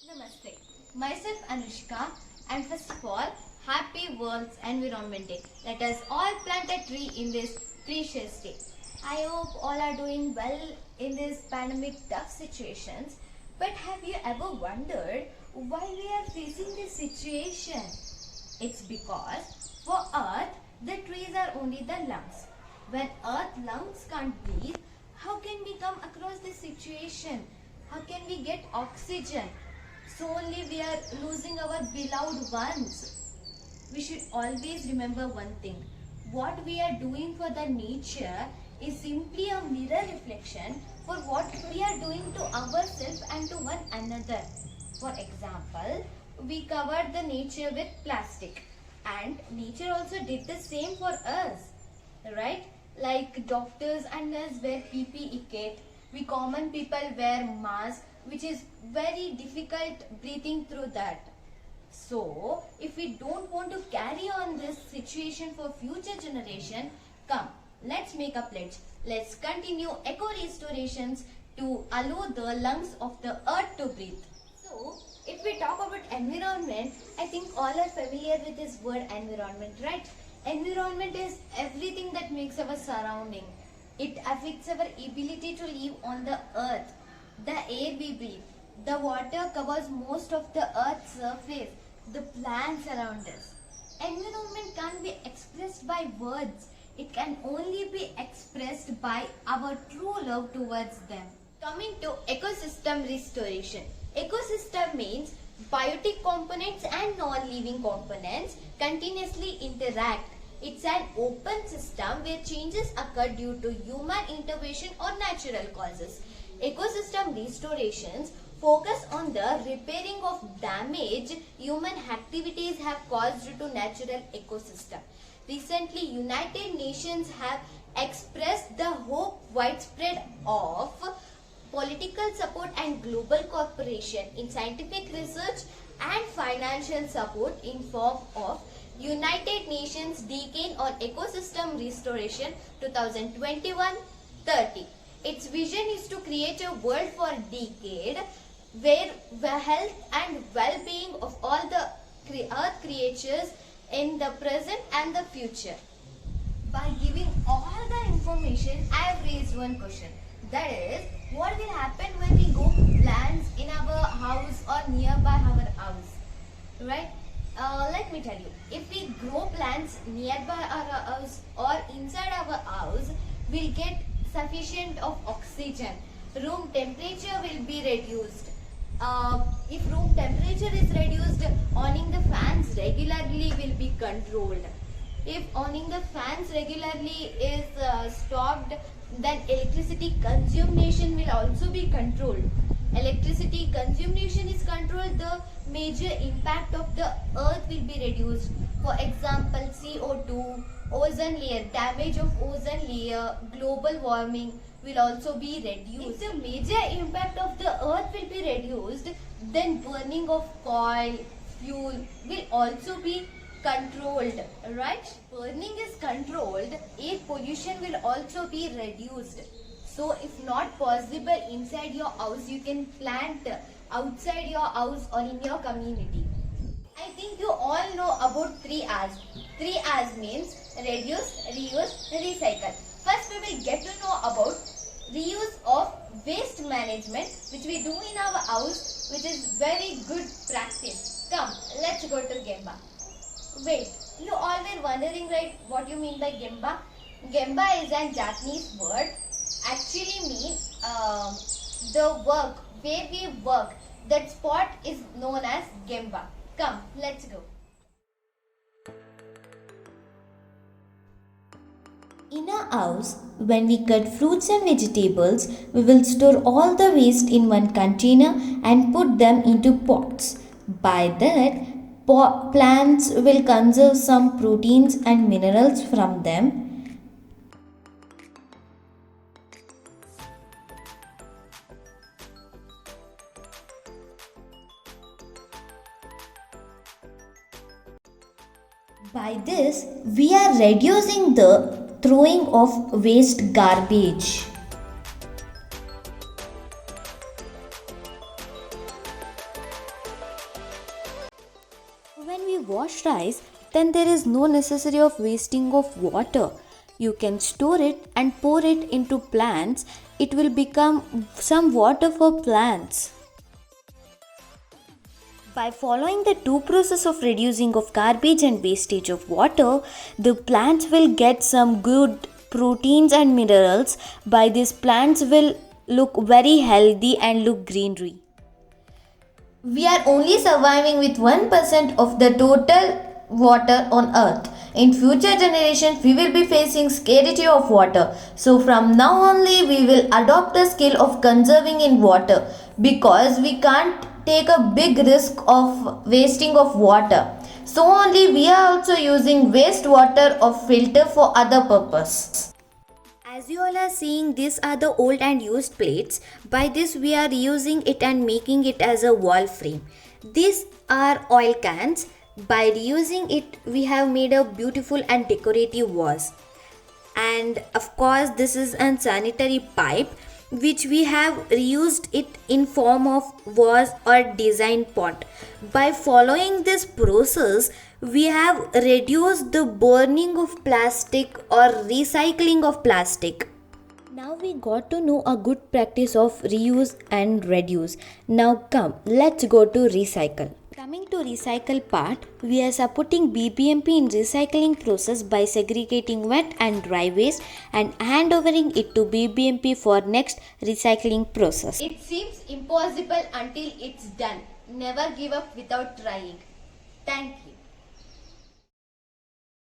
Namaste. Myself Anushka, and first of all, happy World's Environment Day. Let us all plant a tree in this precious day. I hope all are doing well in this pandemic tough situations. But have you ever wondered why we are facing this situation? It's because for Earth, the trees are only the lungs. When Earth lungs can't breathe, how can we come across this situation? How can we get oxygen? So only we are losing our beloved ones. We should always remember one thing. What we are doing for the nature is simply a mirror reflection for what we are doing to ourselves and to one another. For example, we covered the nature with plastic and nature also did the same for us, right? Like doctors and nurses wear PPE kit, we common people wear mask, which is very difficult breathing through that. So, if we don't want to carry on this situation for future generation, come, let's make a pledge. Let's continue eco-restorations to allow the lungs of the earth to breathe. So, if we talk about environment, I think all are familiar with this word environment, right? Environment is everything that makes our surrounding. It affects our ability to live on the earth. The air we breathe, the water covers most of the earth's surface, the plants around us. Environment can't be expressed by words. It can only be expressed by our true love towards them. Coming to ecosystem restoration. Ecosystem means biotic components and non-living components continuously interact. It's an open system where changes occur due to human intervention or natural causes. Ecosystem restorations focus on the repairing of damage human activities have caused due to natural ecosystem. Recently, United Nations have expressed the hope widespread of political support and global cooperation in scientific research and financial support in form of United Nations Decade on Ecosystem Restoration 2021-30. Its vision is to create a world for a decade where the health and well-being of all the earth creatures in the present and the future. By giving all the information, I have raised one question. That is, what will happen when we grow plants in our house or nearby our house? Right? Let me tell you, if we grow plants nearby our house or inside our house, we'll get sufficient of oxygen. Room temperature will be reduced. If room temperature is reduced, owning the fans regularly will be controlled. If owning the fans regularly is stopped, then electricity consumption will also be controlled. Electricity consumption is controlled, the major impact of the earth will be reduced. For example, CO2, ozone layer, damage of ozone layer, global warming will also be reduced. If the major impact of the earth will be reduced, then burning of coal, fuel will also be controlled, right? Burning is controlled, air pollution will also be reduced. So if not possible inside your house, you can plant outside your house or in your community. I think you all know about 3 R's. 3 R's means reduce, reuse, recycle. First we will get to know about reuse of waste management, which we do in our house, which is very good practice. Come, let's go to Gemba. Wait, you all were wondering, right, what you mean by Gemba? Gemba is a Japanese word, actually mean the work, where we work. That spot is known as Gemba. Come, let's go. In a house, when we cut fruits and vegetables, we will store all the waste in one container and put them into pots. By that, plants will conserve some proteins and minerals from them. By this, we are reducing the throwing of waste garbage. wash rice, then there is no necessity of wasting of water. You can store it and pour it into plants. It will become some water for plants. By following the two process of reducing of garbage and wastage of water, the plants will get some good proteins and minerals. By this, plants will look very healthy and look greenery. We are only surviving with 1% of the total water on earth. In future generations, we will be facing scarcity of water. So from now only, we will adopt the skill of conserving in water, because we can't take a big risk of wasting of water. So only we are also using wastewater of filter for other purpose. As you all are seeing, these are the old and used plates. By this we are reusing it and making it as a wall frame. These are oil cans. By reusing it, we have made a beautiful and decorative vase. And of course, this is a sanitary pipe which we have reused it in form of vase or design pot. By following this process, we have reduced the burning of plastic or recycling of plastic. Now we got to know a good practice of reuse and reduce. Now come, let's go to recycle. Coming to recycle part, we are supporting BBMP in recycling process by segregating wet and dry waste and handovering it to BBMP for next recycling process. It seems impossible until it's done. Never give up without trying. Thank you.